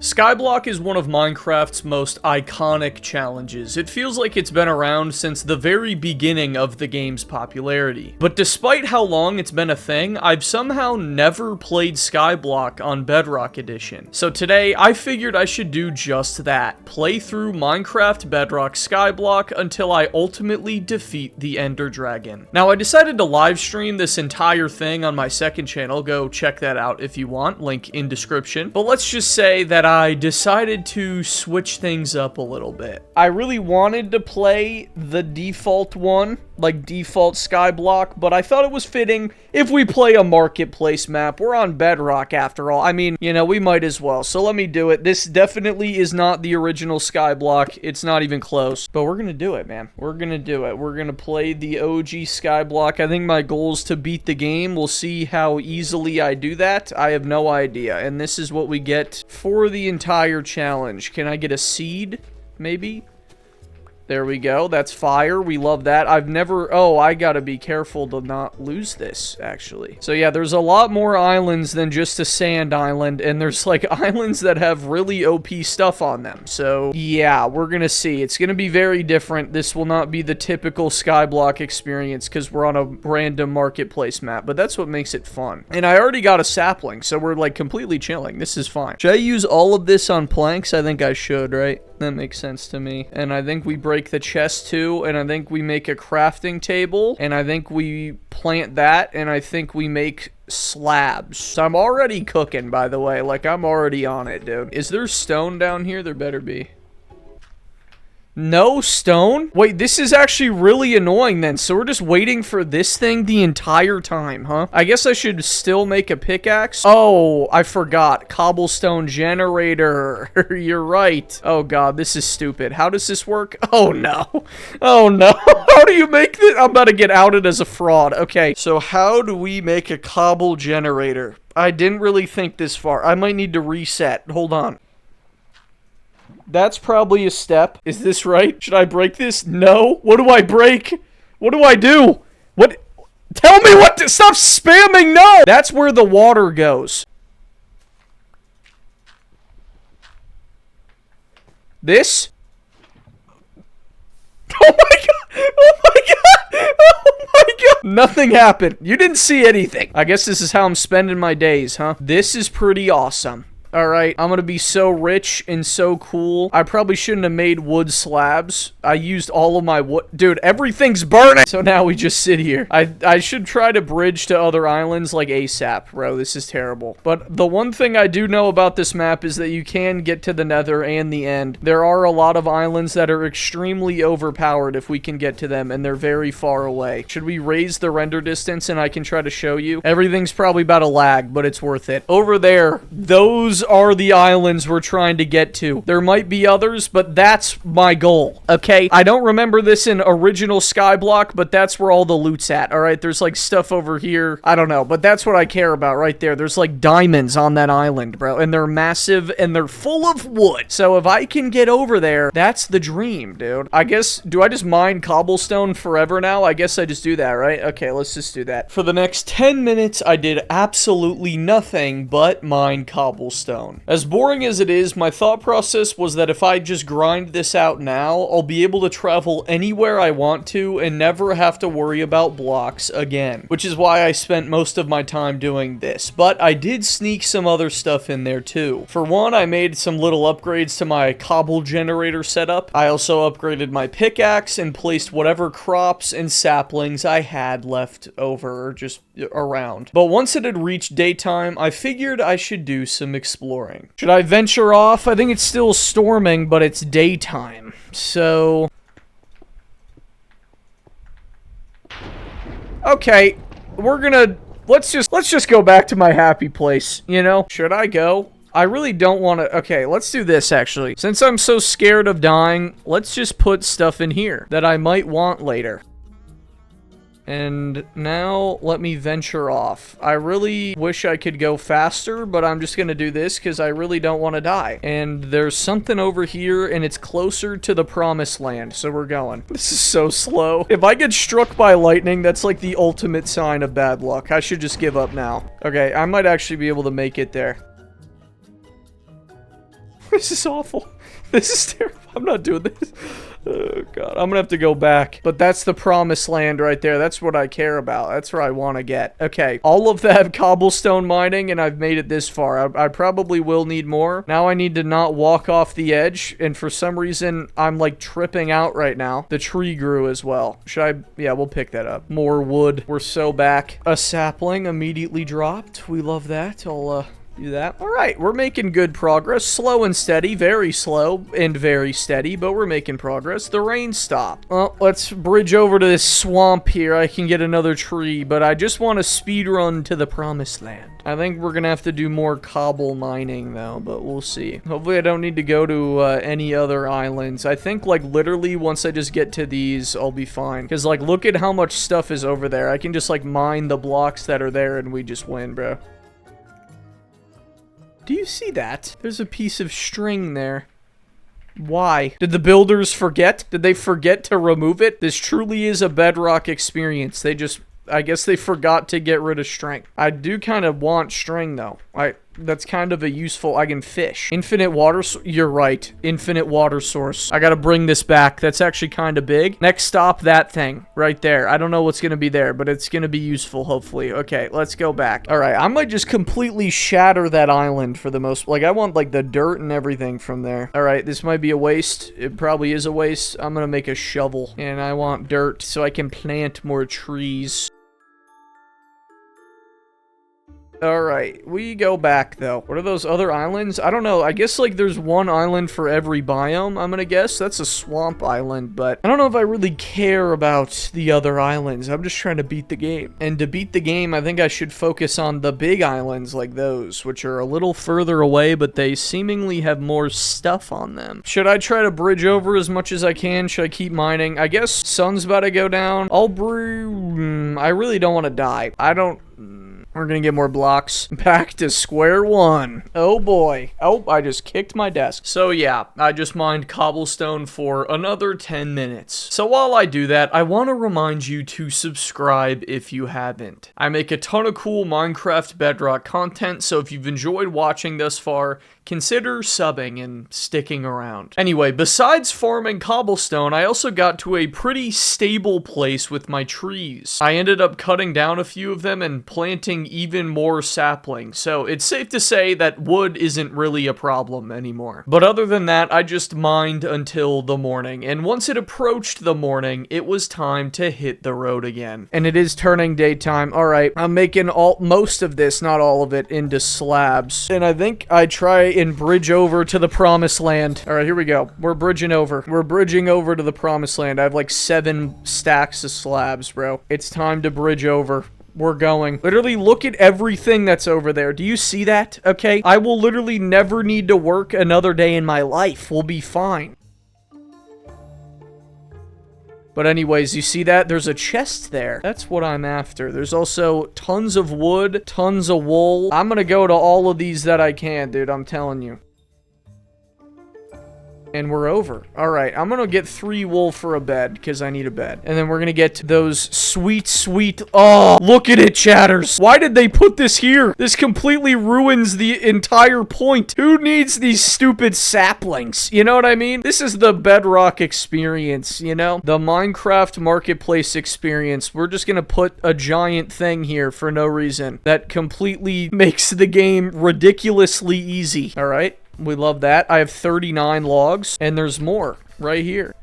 Skyblock is one of Minecraft's most iconic challenges. It feels like it's been around since the very beginning of the game's popularity. But despite how long it's been a thing, I've somehow never played Skyblock on Bedrock Edition. So today, I figured I should do just that. Play through Minecraft Bedrock Skyblock until I ultimately defeat the Ender Dragon. Now, I decided to live stream this entire thing on my second channel. Go check that out if you want, link in description. But let's just say that I decided to switch things up a little bit. I really wanted to play the default one, like default Skyblock, but I thought it was fitting if we play a marketplace map. We're on Bedrock after all. I mean, you know, we might as well. So let me do it. This definitely is not the original Skyblock. It's not even close. But we're gonna do it, man. We're gonna do it. We're gonna play the OG Skyblock. I think my goal is to beat the game. We'll see how easily I do that. I have no idea. And this is what we get for the entire challenge. Can I get a seed? Maybe? There we go. That's fire. We love that. I've never... Oh, I gotta be careful to not lose this, actually. So yeah, there's a lot more islands than just a sand island, and there's like islands that have really OP stuff on them. So yeah, we're gonna see. It's gonna be very different. This will not be the typical Skyblock experience because we're on a random marketplace map, but that's what makes it fun. And I already got a sapling, so we're like completely chilling. This is fine. Should I use all of this on planks? I think I should, right? That makes sense to me. And I think we break the chest too, and I think we make a crafting table, and I think we plant that, and I think we make slabs. So I'm already cooking, by the way. Like, I'm already on it, dude. Is there stone down here? There better be. No stone? Wait, this is actually really annoying then. So we're just waiting for this thing the entire time, huh? I guess I should still make a pickaxe. Oh, I forgot. Cobblestone generator. You're right. Oh god, this is stupid. How does this work? Oh no. Oh no. How do you make this? I'm about to get outed as a fraud. Okay, so how do we make a cobble generator? I didn't really think this far. I might need to reset. Hold on. That's probably a step. Is this right? Should I break this? No. What do I break? What do I do? What? Tell me what to... Stop spamming! No! That's where the water goes. This? Oh my god! Oh my god! Oh my god! Nothing happened. You didn't see anything. I guess this is how I'm spending my days, huh? This is pretty awesome. Alright, I'm gonna be so rich and so cool. I probably shouldn't have made wood slabs. I used all of my wood. Dude, everything's burning! So now we just sit here. I should try to bridge to other islands like ASAP, bro. This is terrible. But the one thing I do know about this map is that you can get to the nether and the end. There are a lot of islands that are extremely overpowered if we can get to them, and they're very far away. Should we raise the render distance and I can try to show you? Everything's probably about to lag, but it's worth it. Over there, those are the islands we're trying to get to. There might be others, but that's my goal, okay? I don't remember this in original Skyblock, but that's where all the loot's at, alright? There's like stuff over here. I don't know, but that's what I care about right there. There's like diamonds on that island, bro, and they're massive and they're full of wood. So if I can get over there, that's the dream, dude. I guess, do I just mine cobblestone forever now? I guess I just do that, right? Okay, let's just do that. For the next 10 minutes, I did absolutely nothing but mine cobblestone. As boring as it is, my thought process was that if I just grind this out now, I'll be able to travel anywhere I want to and never have to worry about blocks again. Which is why I spent most of my time doing this. But I did sneak some other stuff in there too. For one, I made some little upgrades to my cobble generator setup. I also upgraded my pickaxe and placed whatever crops and saplings I had left over, or just around. But once it had reached daytime, I figured I should do some exploring. Should I venture off? I think it's still storming, but it's daytime. So... okay, we're gonna... Let's just go back to my happy place, you know? Should I go? I really don't want to... Okay, let's do this, actually. Since I'm so scared of dying, let's just put stuff in here that I might want later. And now, let me venture off. I really wish I could go faster, but I'm just gonna do this because I really don't want to die. And there's something over here, and it's closer to the promised land, so we're going. This is so slow. If I get struck by lightning, that's like the ultimate sign of bad luck. I should just give up now. Okay, I might actually be able to make it there. This is awful. This is terrible. I'm not doing this. Oh, God. I'm gonna have to go back. But that's the promised land right there. That's what I care about. That's where I want to get. Okay. All of that cobblestone mining, and I've made it this far. I probably will need more. Now I need to not walk off the edge, and for some reason, I'm, like, tripping out right now. The tree grew as well. Should I? Yeah, we'll pick that up. More wood. We're so back. A sapling immediately dropped. We love that. I'll, do that. All right, we're making good progress. Slow and steady, very slow and very steady, but we're making progress. The rain stopped. Well, let's bridge over to this swamp here. I can get another tree, but I just want to speed run to the promised land. I think we're gonna have to do more cobble mining though, but we'll see. Hopefully I don't need to go to any other islands. I think like literally once I just get to these, I'll be fine. Because like look at how much stuff is over there. I can just like mine the blocks that are there and we just win, bro. Do you see that? There's a piece of string there. Why? Did the builders forget? Did they forget to remove it? This truly is a Bedrock experience. They just... I guess they forgot to get rid of string. I do kind of want string, though. That's kind of a useful... I can fish. Infinite water... You're right. Infinite water source. I gotta bring this back. That's actually kind of big. Next stop, that thing. Right there. I don't know what's gonna be there, but it's gonna be useful, hopefully. Okay, let's go back. Alright, I might just completely shatter that island for the most... Like, I want, like, the dirt and everything from there. Alright, this might be a waste. It probably is a waste. I'm gonna make a shovel. And I want dirt so I can plant more trees. Alright, we go back, though. What are those other islands? I don't know. I guess, like, there's one island for every biome, I'm gonna guess. That's a swamp island, but I don't know if I really care about the other islands. I'm just trying to beat the game. And to beat the game, I think I should focus on the big islands like those, which are a little further away, but they seemingly have more stuff on them. Should I try to bridge over as much as I can? Should I keep mining? I guess sun's about to go down. I'll brew... I really don't want to die. I don't... We're gonna get more blocks. Back to square one. Oh boy. Oh, I just kicked my desk. So yeah, I just mined cobblestone for another 10 minutes. So while I do that, I want to remind you to subscribe if you haven't. I make a ton of cool Minecraft Bedrock content, so if you've enjoyed watching thus far, consider subbing and sticking around. Anyway, besides farming cobblestone, I also got to a pretty stable place with my trees. I ended up cutting down a few of them and planting even more saplings, so it's safe to say that wood isn't really a problem anymore. But other than that, I just mined until the morning, and once it approached the morning, it was time to hit the road again. And it is turning daytime. Alright, I'm making most of this, not all of it, into slabs. And I think I try and bridge over to the promised land. Alright, here we go. We're bridging over. We're bridging over to the promised land. I have like 7 stacks of slabs, bro. It's time to bridge over. We're going. Literally, look at everything that's over there. Do you see that? Okay? I will literally never need to work another day in my life. We'll be fine. But anyways, you see that? There's a chest there. That's what I'm after. There's also tons of wood, tons of wool. I'm gonna go to all of these that I can, dude. I'm telling you. And we're over. Alright, I'm gonna get 3 wool for a bed, because I need a bed. And then we're gonna get those sweet, sweet... Oh, look at it, chatters! Why did they put this here? This completely ruins the entire point. Who needs these stupid saplings? You know what I mean? This is the Bedrock experience, you know? The Minecraft Marketplace experience. We're just gonna put a giant thing here for no reason. That completely makes the game ridiculously easy. Alright? We love that. I have 39 logs, and there's more right here.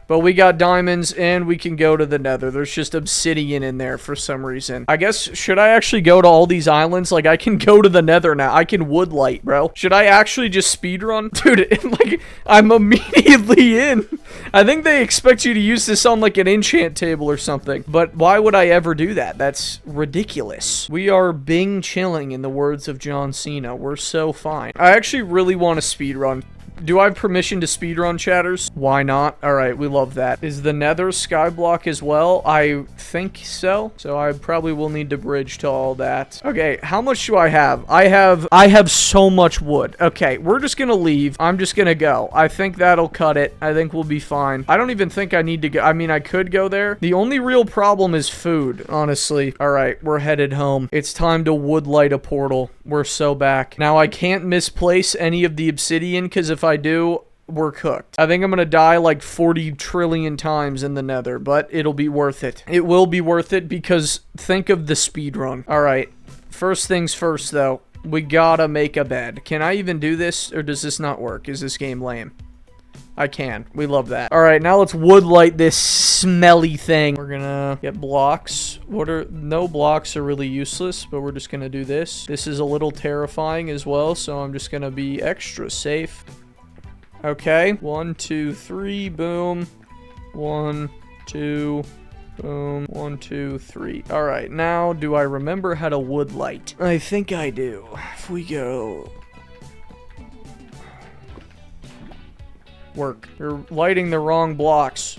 But we got diamonds, and we can go to the nether. There's just obsidian in there for some reason. I guess, should I actually go to all these islands? Like, I can go to the nether now. I can woodlight, bro. Should I actually just speedrun? Dude, like, I'm immediately in. I think they expect you to use this on, like, an enchant table or something. But why would I ever do that? That's ridiculous. We are Bing chilling, in the words of John Cena. We're so fine. I actually really want to speedrun Do I have permission to speedrun, chatters? Why not? All right, we love that. Is the Nether Skyblock as well? I think so. So I probably will need to bridge to all that. Okay, how much do I have? I have so much wood. Okay, we're just gonna leave. I'm just gonna go. I think that'll cut it. I think we'll be fine. I don't even think I need to go. I mean, I could go there. The only real problem is food, honestly. All right, we're headed home. It's time to woodlight a portal. We're so back. Now, I can't misplace any of the obsidian, because if I do, we're cooked. I think I'm gonna die like 40 trillion times in the nether, but it'll be worth it. It will be worth it, because think of the speed run. All right, first things first, though. We gotta make a bed. Can I even do this, or does this not work? Is this game lame? I can. We love that. All right, now let's woodlight this smelly thing. We're gonna get blocks. No blocks are really useless, but we're just gonna do this. This is a little terrifying as well, so I'm just gonna be extra safe. Okay, 1, 2, 3, boom. 1, 2, boom. 1, 2, 3. All right, now do I remember how to woodlight? I think I do. If we go... Work. You're lighting the wrong blocks.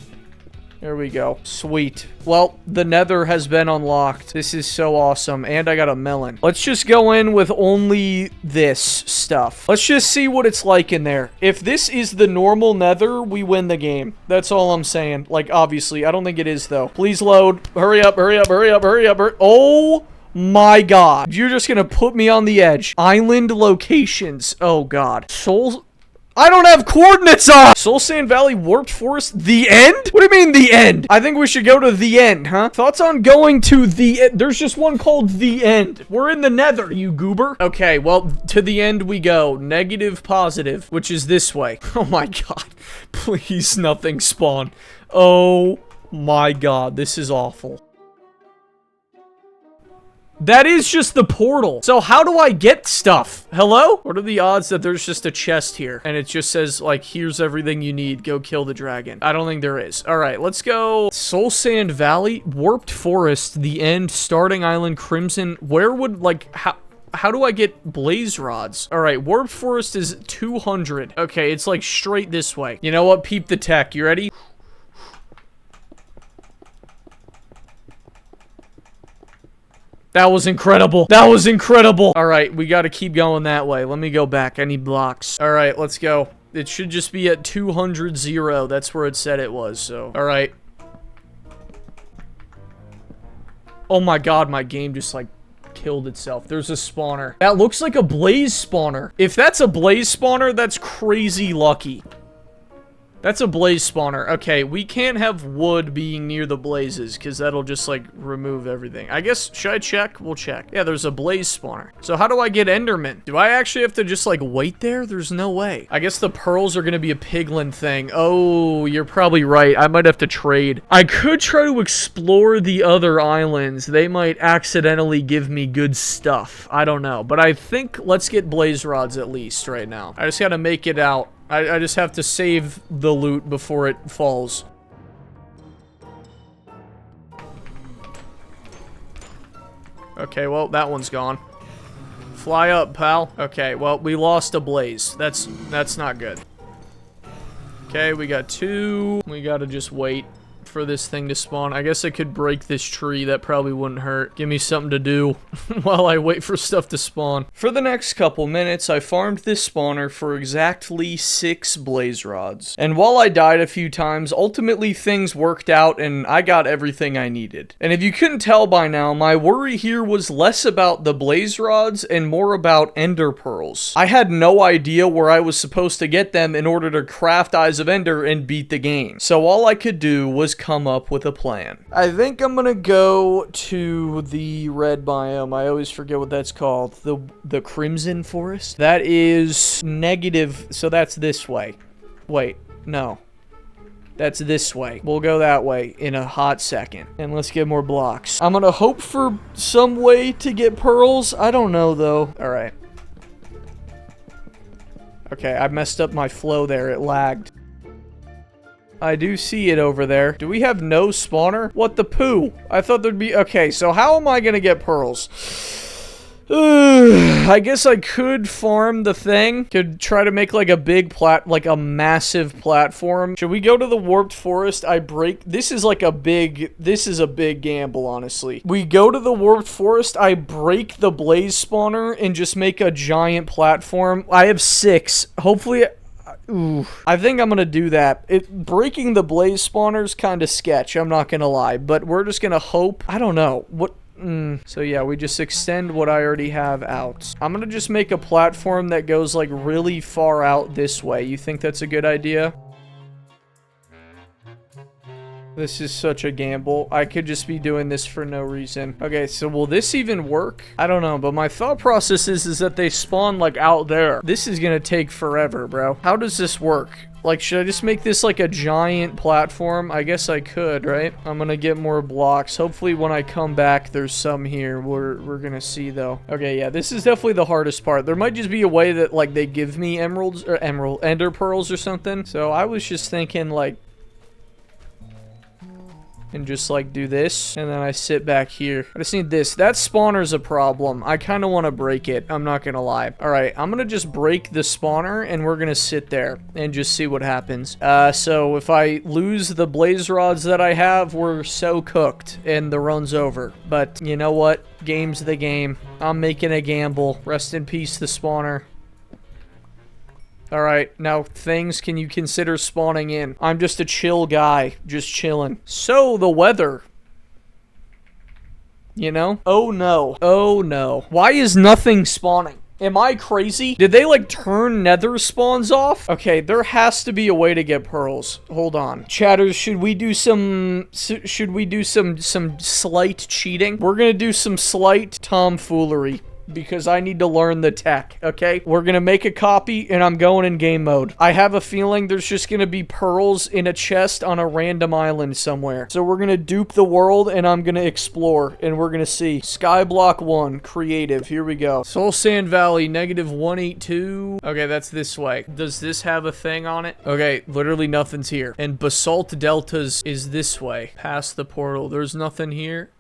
There we go. Sweet. Well, the nether has been unlocked. This is so awesome. And I got a melon. Let's just go in with only this stuff. Let's just see what it's like in there. If this is the normal nether, we win the game. That's all I'm saying. Like, obviously. I don't think it is, though. Please load. Hurry up, hurry up, hurry up, hurry up. Oh my god. You're just gonna put me on the edge. Island locations. Oh god. I don't have coordinates on! Soul Sand Valley, Warped Forest, the end? What do you mean, the end? I think we should go to the end, huh? Thoughts on going to the end? There's just one called the end. We're in the nether, you goober. Okay, well, to the end we go. Negative, positive, which is this way. Oh my god. Please, nothing spawn. Oh my god, this is awful. That is just the portal. So how do I get stuff? Hello? What are the odds that there's just a chest here? And it just says, like, here's everything you need. Go kill the dragon. I don't think there is. All right, let's go. Soul Sand Valley, Warped Forest, the end, Starting Island, Crimson. Where would, like, how do I get blaze rods? All right, Warped Forest is 200. Okay, it's, like, straight this way. You know what? Peep the tech. You ready? That was incredible. That was incredible. All right, we got to keep going that way. Let me go back. I need blocks. All right, let's go. It should just be at 200, 0. That's where it said it was, so. All right. Oh my god, my game just, like, killed itself. There's a spawner. That looks like a blaze spawner. If that's a blaze spawner, that's crazy lucky. That's a blaze spawner. Okay, we can't have wood being near the blazes, because that'll just, like, remove everything. I guess, should I check? We'll check. Yeah, there's a blaze spawner. So how do I get enderman? Do I actually have to just, like, wait there? There's no way. I guess the pearls are gonna be a piglin thing. Oh, you're probably right. I might have to trade. I could try to explore the other islands. They might accidentally give me good stuff. I don't know. But I think let's get blaze rods at least right now. I just gotta make it out. I just have to save the loot before it falls. Okay, well, that one's gone. Fly up, pal. Okay, well, we lost a blaze. That's not good. Okay, we got 2. We gotta just wait for this thing to spawn. I guess I could break this tree. That probably wouldn't hurt. Give me something to do while I wait for stuff to spawn. For the next couple minutes, I farmed this spawner for exactly 6 blaze rods. And while I died a few times, ultimately things worked out and I got everything I needed. And if you couldn't tell by now, my worry here was less about the blaze rods and more about ender pearls. I had no idea where I was supposed to get them in order to craft Eyes of Ender and beat the game. So all I could do was come up with a plan. I think I'm gonna go to the red biome. I always forget what that's called. The Crimson Forest? That is negative, so that's this way. Wait, no. That's this way. We'll go that way in a hot second. And let's get more blocks. I'm gonna hope for some way to get pearls. I don't know, though. Alright. Okay, I messed up my flow there. It lagged. I do see it over there. Do we have no spawner? What the poo? I thought there'd be... Okay, so how am I gonna get pearls? I guess I could farm the thing. Could try to make like a big like a massive platform. Should we go to the warped forest? This is a big gamble, honestly. We go to the warped forest, I break the blaze spawner and just make a giant platform. I have 6. Hopefully, ooh, I think I'm gonna do that. Breaking the blaze spawner's kind of sketch, I'm not gonna lie, but we're just gonna hope. I don't know. So yeah, we just extend what I already have out. I'm gonna just make a platform that goes like really far out this way. You think that's a good idea? This is such a gamble. I could just be doing this for no reason. Okay, so will this even work? I don't know, but my thought process is that they spawn like out there. This is gonna take forever, bro. How does this work? Like, should I just make this like a giant platform? I guess I could, right? I'm gonna get more blocks. Hopefully when I come back, there's some here. We're gonna see though. Okay, yeah, this is definitely the hardest part. There might just be a way that like they give me ender pearls or something. So I was just thinking like, and just like do this, and then I sit back here. I just need this. That spawner's a problem. I kind of want to break it. I'm not gonna lie. All right, I'm gonna just break the spawner, and we're gonna sit there and just see what happens. So if I lose the blaze rods that I have, we're so cooked, and the run's over. But you know what? Game's the game. I'm making a gamble. Rest in peace, the spawner. Alright, now things can you consider spawning in? I'm just a chill guy, just chilling. So, the weather. You know? Oh no. Oh no. Why is nothing spawning? Am I crazy? Did they like turn nether spawns off? Okay, there has to be a way to get pearls. Hold on. Chatters, should we do some slight cheating? We're gonna do some slight tomfoolery, because I need to learn the tech, okay? We're gonna make a copy, and I'm going in game mode. I have a feeling there's just gonna be pearls in a chest on a random island somewhere. So we're gonna dupe the world, and I'm gonna explore, and we're gonna see. Skyblock 1, creative, here we go. Soul Sand Valley, -182. Okay, that's this way. Does this have a thing on it? Okay, literally nothing's here. And Basalt Deltas is this way. Past the portal, there's nothing here.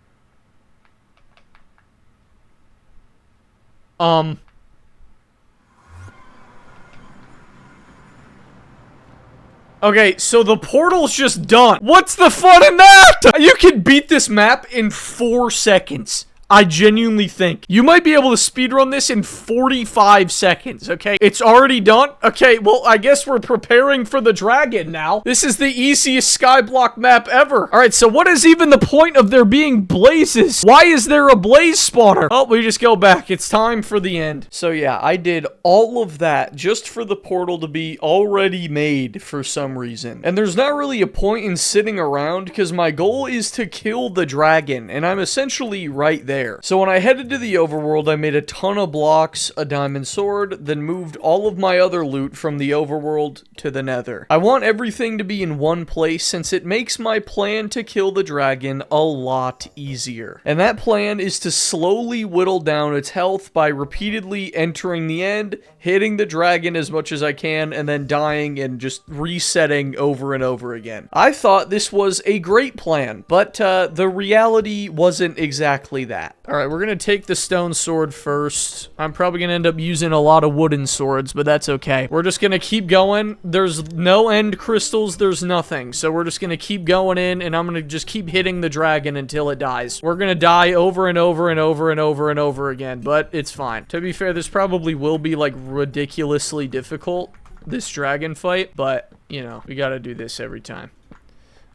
Okay, so the portal's just done. What's the fun in that? You can beat this map in 4 seconds. I genuinely think. You might be able to speedrun this in 45 seconds, okay? It's already done? Okay, well, I guess we're preparing for the dragon now. This is the easiest Skyblock map ever. Alright, so what is even the point of there being blazes? Why is there a blaze spawner? Oh, we just go back. It's time for the end. So yeah, I did all of that just for the portal to be already made for some reason. And there's not really a point in sitting around because my goal is to kill the dragon, and I'm essentially right there. So when I headed to the overworld, I made a ton of blocks, a diamond sword, then moved all of my other loot from the overworld to the nether. I want everything to be in one place since it makes my plan to kill the dragon a lot easier. And that plan is to slowly whittle down its health by repeatedly entering the end, hitting the dragon as much as I can, and then dying and just resetting over and over again. I thought this was a great plan, but the reality wasn't exactly that. Alright, we're gonna take the stone sword first. I'm probably gonna end up using a lot of wooden swords, but that's okay. We're just gonna keep going. There's no end crystals, there's nothing. So we're just gonna keep going in, and I'm gonna just keep hitting the dragon until it dies. We're gonna die over and over and over and over and over again, but it's fine. To be fair, this probably will be like ridiculously difficult, this dragon fight, but you know, we gotta do this every time.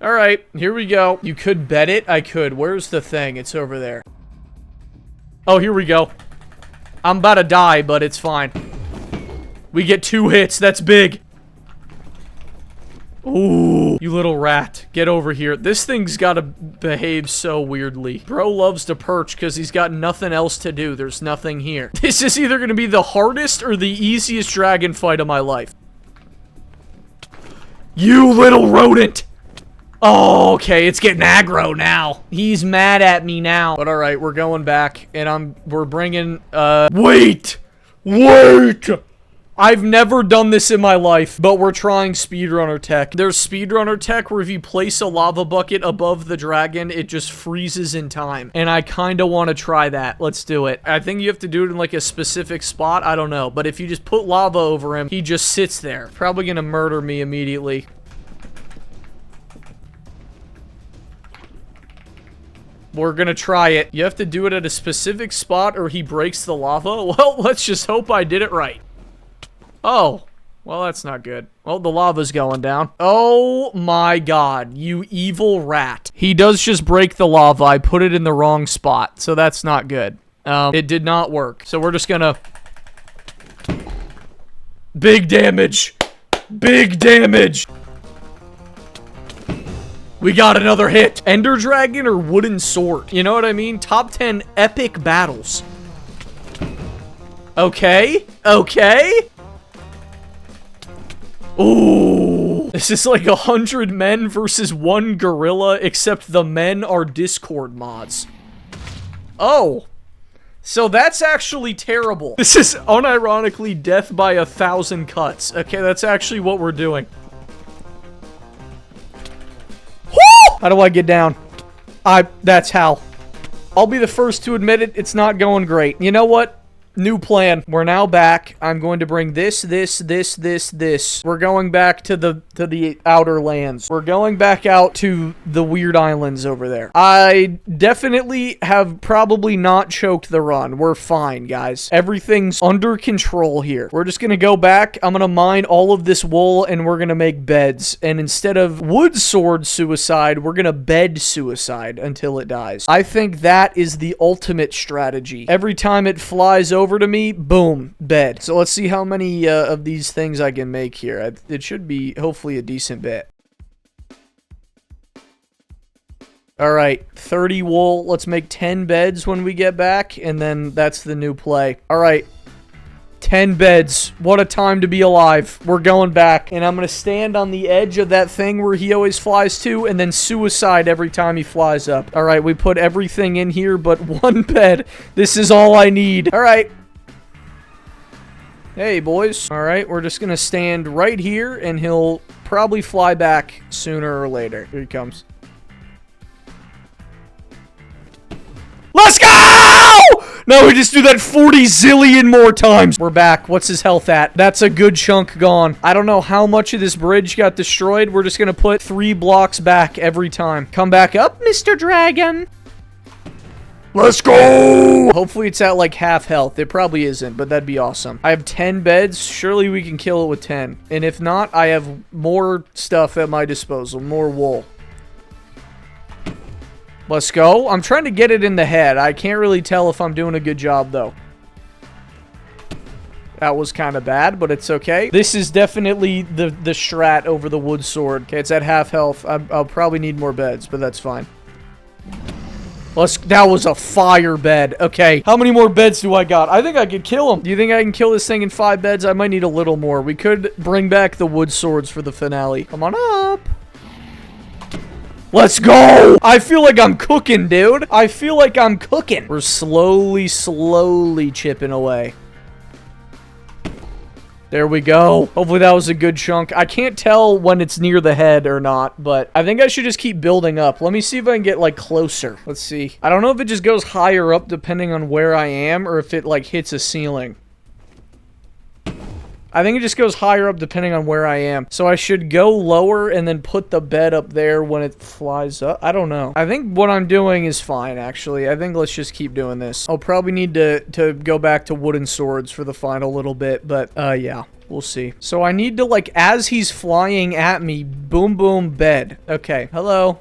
Alright, here we go. You could bet it? I could. Where's the thing? It's over there. Oh, here we go. I'm about to die, but it's fine. We get 2 hits. That's big. Ooh, you little rat. Get over here. This thing's gotta behave so weirdly. Bro loves to perch because he's got nothing else to do. There's nothing here. This is either gonna be the hardest or the easiest dragon fight of my life. You little rodent! Oh, okay, it's getting aggro now. He's mad at me now. But alright, we're going back, and we're bringing, wait! Wait! I've never done this in my life, but we're trying speedrunner tech. There's speedrunner tech where if you place a lava bucket above the dragon, it just freezes in time. And I kind of want to try that. Let's do it. I think you have to do it in like a specific spot. I don't know. But if you just put lava over him, he just sits there. Probably gonna murder me immediately. We're gonna try it. You have to do it at a specific spot or he breaks the lava. Well, let's just hope I did it right. Oh, well, that's not good. Well, the lava's going down. Oh my god, you evil rat. He does just break the lava. I put it in the wrong spot, so that's not good. It did not work. So we're just gonna... Big damage. Big damage. We got another hit. Ender Dragon or Wooden Sword? You know what I mean? Top 10 epic battles. Okay. Okay. Ooh. This is like 100 men versus 1 gorilla, except the men are Discord mods. Oh. So that's actually terrible. This is unironically death by 1,000 cuts. Okay, that's actually what we're doing. Woo! How do I get down? That's how. I'll be the first to admit it, it's not going great. You know what? New plan. We're now back. I'm going to bring this. We're going back to the outer lands. We're going back out to the weird islands over there. I definitely have probably not choked the run. We're fine, guys. Everything's under control here. We're just gonna go back. I'm gonna mine all of this wool and we're gonna make beds. And instead of wood sword suicide, we're gonna bed suicide until it dies. I think that is the ultimate strategy. Every time it flies over to me, boom, bed. So let's see how many of these things I can make here. It should be hopefully a decent bit. All right, 30 wool. Let's make 10 beds when we get back, and then that's the new play. All right, 10 beds. What a time to be alive. We're going back, and I'm going to stand on the edge of that thing where he always flies to, and then suicide every time he flies up. All right, we put everything in here but 1 bed. This is all I need. All right. Hey, boys. All right, we're just going to stand right here, and he'll probably fly back sooner or later. Here he comes. Let's go! No, we just do that 40 zillion more times. We're back. What's his health at? That's a good chunk gone. I don't know how much of this bridge got destroyed. We're just going to put 3 blocks back every time. Come back up, Mr. Dragon. Let's go! Hopefully it's at like half health. It probably isn't, but that'd be awesome. I have 10 beds. Surely we can kill it with 10. And if not, I have more stuff at my disposal. More wool. Let's go. I'm trying to get it in the head. I can't really tell if I'm doing a good job, though. That was kind of bad, but it's okay. This is definitely the strat over the wood sword. Okay, it's at half health. I'll probably need more beds, but that's fine. That was a fire bed. Okay, how many more beds do I got? I think I could kill him. Do you think I can kill this thing in 5 beds? I might need a little more. We could bring back the wood swords for the finale. Come on up. Let's go! I feel like I'm cooking, dude. I feel like I'm cooking. We're slowly chipping away. There we go. Hopefully that was a good chunk. I can't tell when it's near the head or not, but I think I should just keep building up. Let me see if I can get, like, closer. Let's see. I don't know if it just goes higher up depending on where I am or if it, like, hits a ceiling. I think it just goes higher up depending on where I am. So I should go lower and then put the bed up there when it flies up. I don't know. I think what I'm doing is fine, actually. I think let's just keep doing this. I'll probably need to go back to wooden swords for the final little bit, but yeah. We'll see. So I need to, like, as he's flying at me, boom, boom, bed. Okay. Hello.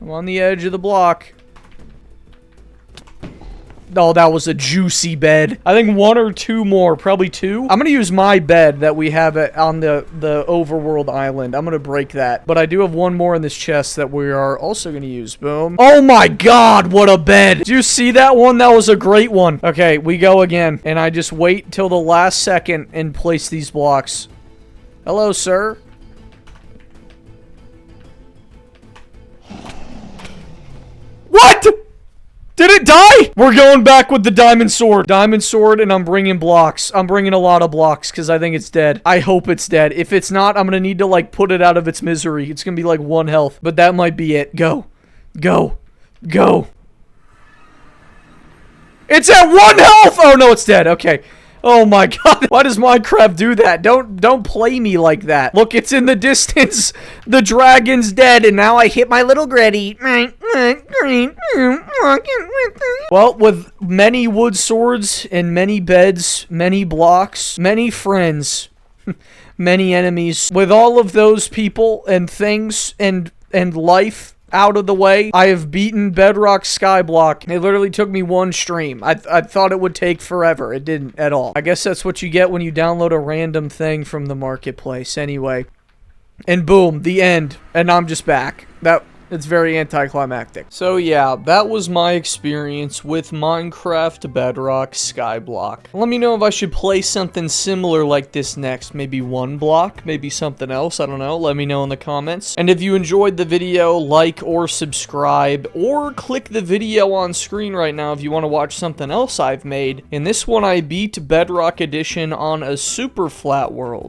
I'm on the edge of the block. Oh, that was a juicy bed. I think 1 or 2 more. Probably 2. I'm gonna use my bed that we have on the overworld island. I'm gonna break that. But I do have 1 more in this chest that we are also gonna use. Boom. Oh my god, what a bed. Did you see that one? That was a great one. Okay, we go again. And I just wait till the last second and place these blocks. Hello, sir. What? Did it die? Okay, we're going back with the diamond sword. Diamond sword, and I'm bringing blocks. I'm bringing a lot of blocks because I think it's dead. I hope it's dead. If it's not, I'm gonna need to, like, put it out of its misery. It's gonna be, like, 1 health. But that might be it. Go. Go. Go. It's at 1 health! Oh, no, it's dead. Okay. Oh my god, why does Minecraft do that? Don't play me like that. Look, it's in the distance. The dragon's dead, and now I hit my little gritty. Well, with many wood swords and many beds, many blocks, many friends, many enemies, with all of those people and things and life out of the way, I have beaten Bedrock Skyblock. It literally took me 1 stream. I thought it would take forever. It didn't at all. I guess that's what you get when you download a random thing from the marketplace. Anyway. And boom, the end. And I'm just back. It's very anticlimactic. So yeah, that was my experience with Minecraft Bedrock Skyblock. Let me know if I should play something similar like this next. Maybe 1 block, maybe something else, I don't know. Let me know in the comments. And if you enjoyed the video, like or subscribe, or click the video on screen right now if you want to watch something else I've made. In this one, I beat Bedrock Edition on a super flat world.